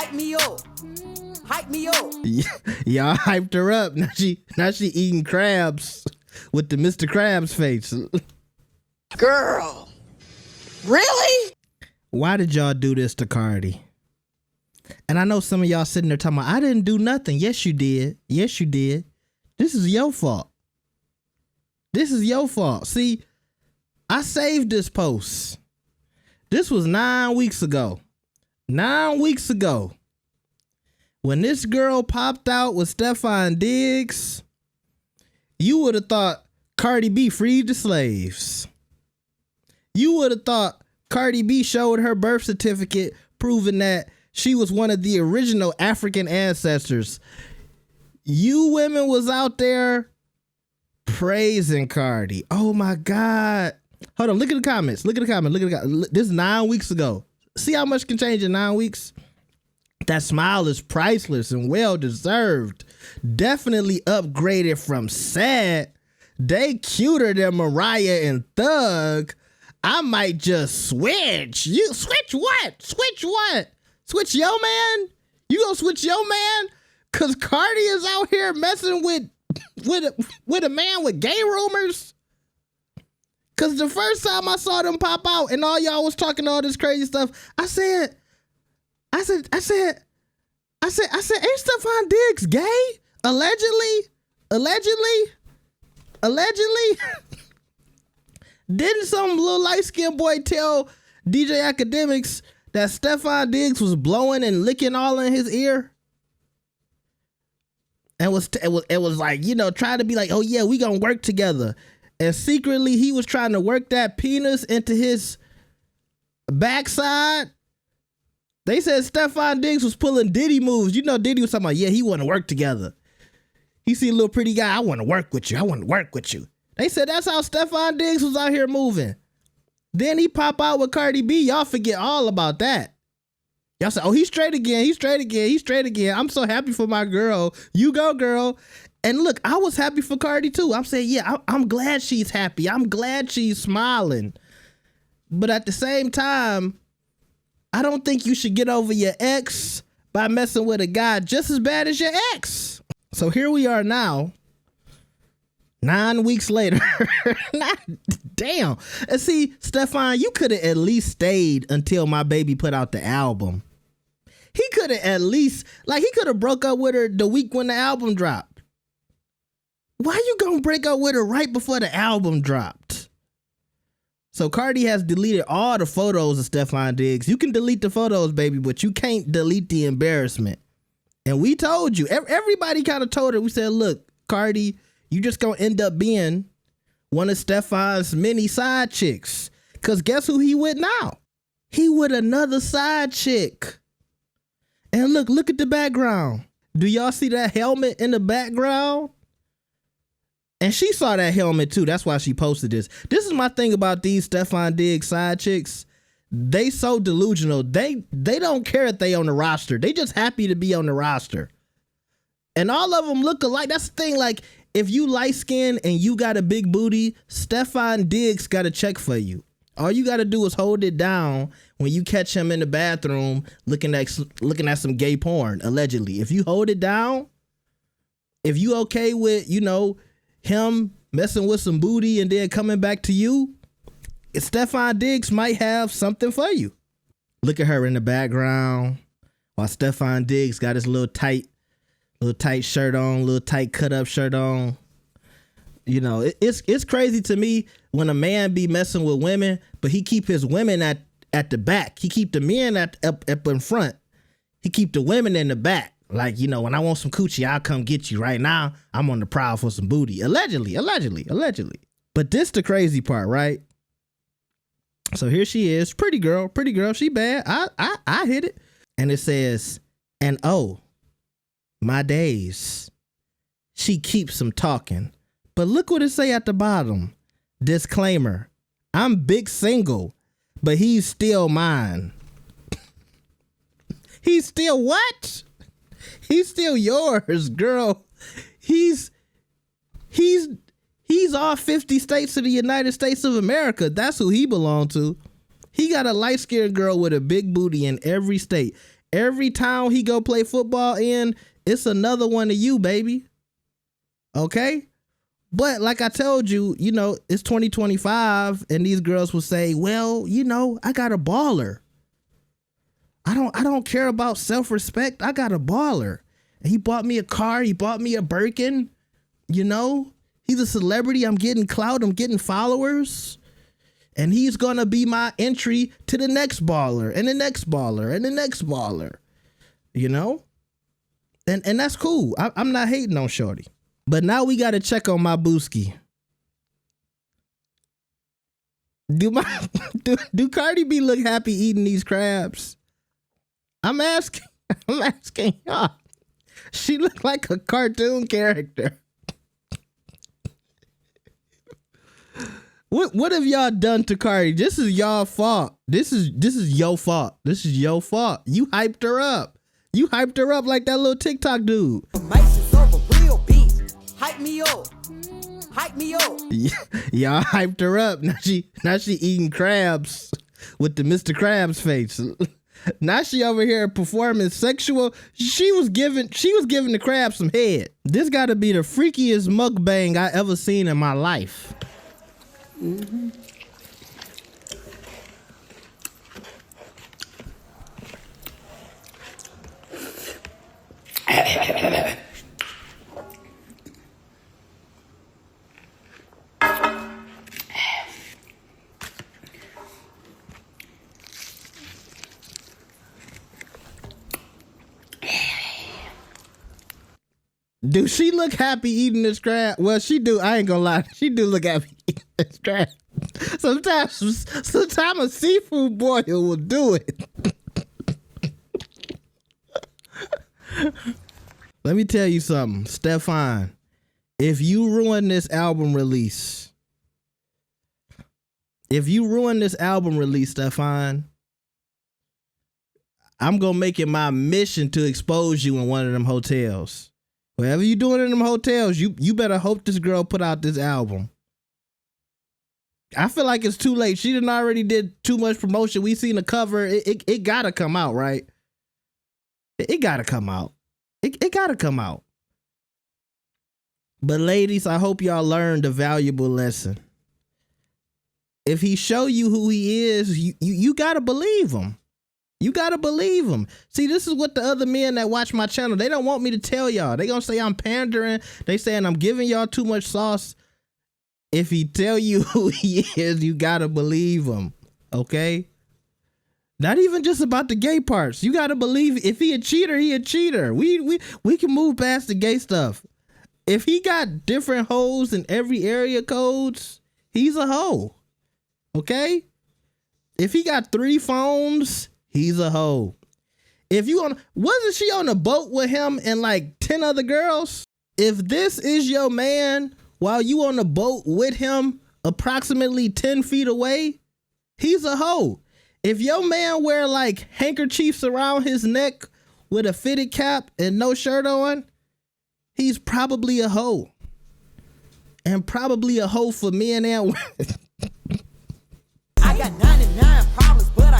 Hype me up. Hype me up. Y'all hyped her up. Now she eating crabs with the Mr. Krabs face. Girl. Really? Why did y'all do this to Cardi? And I know some of y'all sitting there talking about, I didn't do nothing. Yes, you did. Yes, you did. This is your fault. This is your fault. See, I saved this post. This was 9 weeks ago. 9 weeks ago. When this girl popped out with Stefan Diggs, you would have thought Cardi B freed the slaves. You would have thought Cardi B showed her birth certificate proving that she was one of the original African ancestors. You women was out there praising Cardi. Oh my God. Hold on, look at the comments. Look at the comments. Look at the comments. This is 9 weeks ago. See how much can change in 9 weeks? That smile is priceless and well deserved. Definitely upgraded from sad. They cuter than Mariah and Thug. I might just switch. You switch what? Switch what? Switch your man? You gonna switch your man? Cause Cardi is out here messing with a man with gay rumors. Cause the first time I saw them pop out and all y'all was talking all this crazy stuff, I said, ain't Stefan Diggs gay? Allegedly. Didn't some little light-skinned boy tell DJ Academics that Stefan Diggs was blowing and licking all in his ear? And it was like, you know, trying to be like, oh yeah, we gonna work together. And secretly he was trying to work that penis into his backside. They said Stefan Diggs was pulling Diddy moves. You know, Diddy was talking about, yeah, he want to work together. He see a little pretty guy, I want to work with you. I want to work with you. They said that's how Stefan Diggs was out here moving. Then he pop out with Cardi B. Y'all forget all about that. Y'all say, oh, he's straight again. He's straight again. He's straight again. I'm so happy for my girl. You go, girl. And look, I was happy for Cardi too. I'm saying, yeah, I'm glad she's happy. I'm glad she's smiling. But at the same time, I don't think you should get over your ex by messing with a guy just as bad as your ex. So here we are now, 9 weeks later. Damn. And see, Stefan, you could have at least stayed until my baby put out the album. He could have at least, he could have broke up with her the week when the album dropped. Why you gonna break up with her right before the album dropped? So Cardi has deleted all the photos of Stefan Diggs. You can delete the photos, baby, but you can't delete the embarrassment. And we told you, everybody kind of told her, we said, look, Cardi, you just gonna end up being one of Stefan's many side chicks. Cause guess who he with now? He with another side chick. And look at the background. Do y'all see that helmet in the background? And she saw that helmet too. That's why she posted this. This is my thing about these Stefan Diggs side chicks. They so delusional. They don't care if they on the roster. They just happy to be on the roster. And all of them look alike. That's the thing. Like, if you light skinned and you got a big booty, Stefan Diggs got a check for you. All you got to do is hold it down when you catch him in the bathroom looking at some gay porn, allegedly. If you hold it down, if you okay with, you know, him messing with some booty and then coming back to you, Stefan Diggs might have something for you. Look at her in the background while Stefan Diggs got his little tight shirt on, little tight cut up shirt on. You know, it's crazy to me when a man be messing with women, but he keep his women at the back. He keep the men up in front. He keep the women in the back. Like, you know, when I want some coochie, I'll come get you. Right now, I'm on the prowl for some booty. Allegedly. But this the crazy part, right? So here she is, pretty girl. She bad. I hit it. And it says, and oh, my days. She keeps them talking. But look what it say at the bottom. Disclaimer. I'm big single, but he's still mine. He's still what? He's still yours, girl. He's all 50 states of the United States of America. That's who he belonged to. He got a light-skinned girl with a big booty in every state. every town he go play football in, it's another one of you, baby. Okay? But like I told you, you know, it's 2025 and these girls will say, well, you know, I got a baller. I don't care about self-respect. I got a baller. And he bought me a car. He bought me a Birkin. You know, he's a celebrity. I'm getting clout. I'm getting followers. And he's going to be my entry to the next baller and the next baller and the next baller. You know? And that's cool. I'm not hating on shorty. But now we got to check on my booski. Do Cardi B look happy eating these crabs? I'm asking y'all. She looked like a cartoon character. What have y'all done to Cardi? This is y'all fault. This is your fault. This is your fault. You hyped her up. You hyped her up like that little TikTok dude. Real beef. Hype me up. Hype me up. Y'all hyped her up. Now she eating crabs with the Mr. Krabs face. Now she over here performing sexual. She was giving the crab some head. This got to be the freakiest mukbang I ever seen in my life. Mm-hmm. Do she look happy eating this crab? Well, she do. I ain't gonna lie. She do look happy eating this crab. Sometimes a seafood boil will do it. Let me tell you something, Stefan. If you ruin this album release, Stefan, I'm gonna make it my mission to expose you in one of them hotels. Whatever you doing in them hotels, you better hope this girl put out this album. I feel like it's too late. She done already did too much promotion. We seen the cover. It gotta come out, right? It gotta come out. It gotta come out. But ladies, I hope y'all learned a valuable lesson. If he show you who he is, you gotta believe him. You gotta believe him. See, this is what the other men that watch my channel, they don't want me to tell y'all. They gonna say I'm pandering. They saying I'm giving y'all too much sauce. If he tell you who he is, you gotta believe him. Okay? Not even just about the gay parts. You gotta believe if he a cheater, he a cheater. We can move past the gay stuff. If he got different hoes in every area codes, he's a hoe. Okay? If he got 3 phones, he's a hoe. Wasn't she on a boat with him and like 10 other girls? If this is your man while you on the boat with him approximately 10 feet away, he's a hoe. If your man wear like handkerchiefs around his neck with a fitted cap and no shirt on, he's probably a hoe. And probably a hoe for men and women.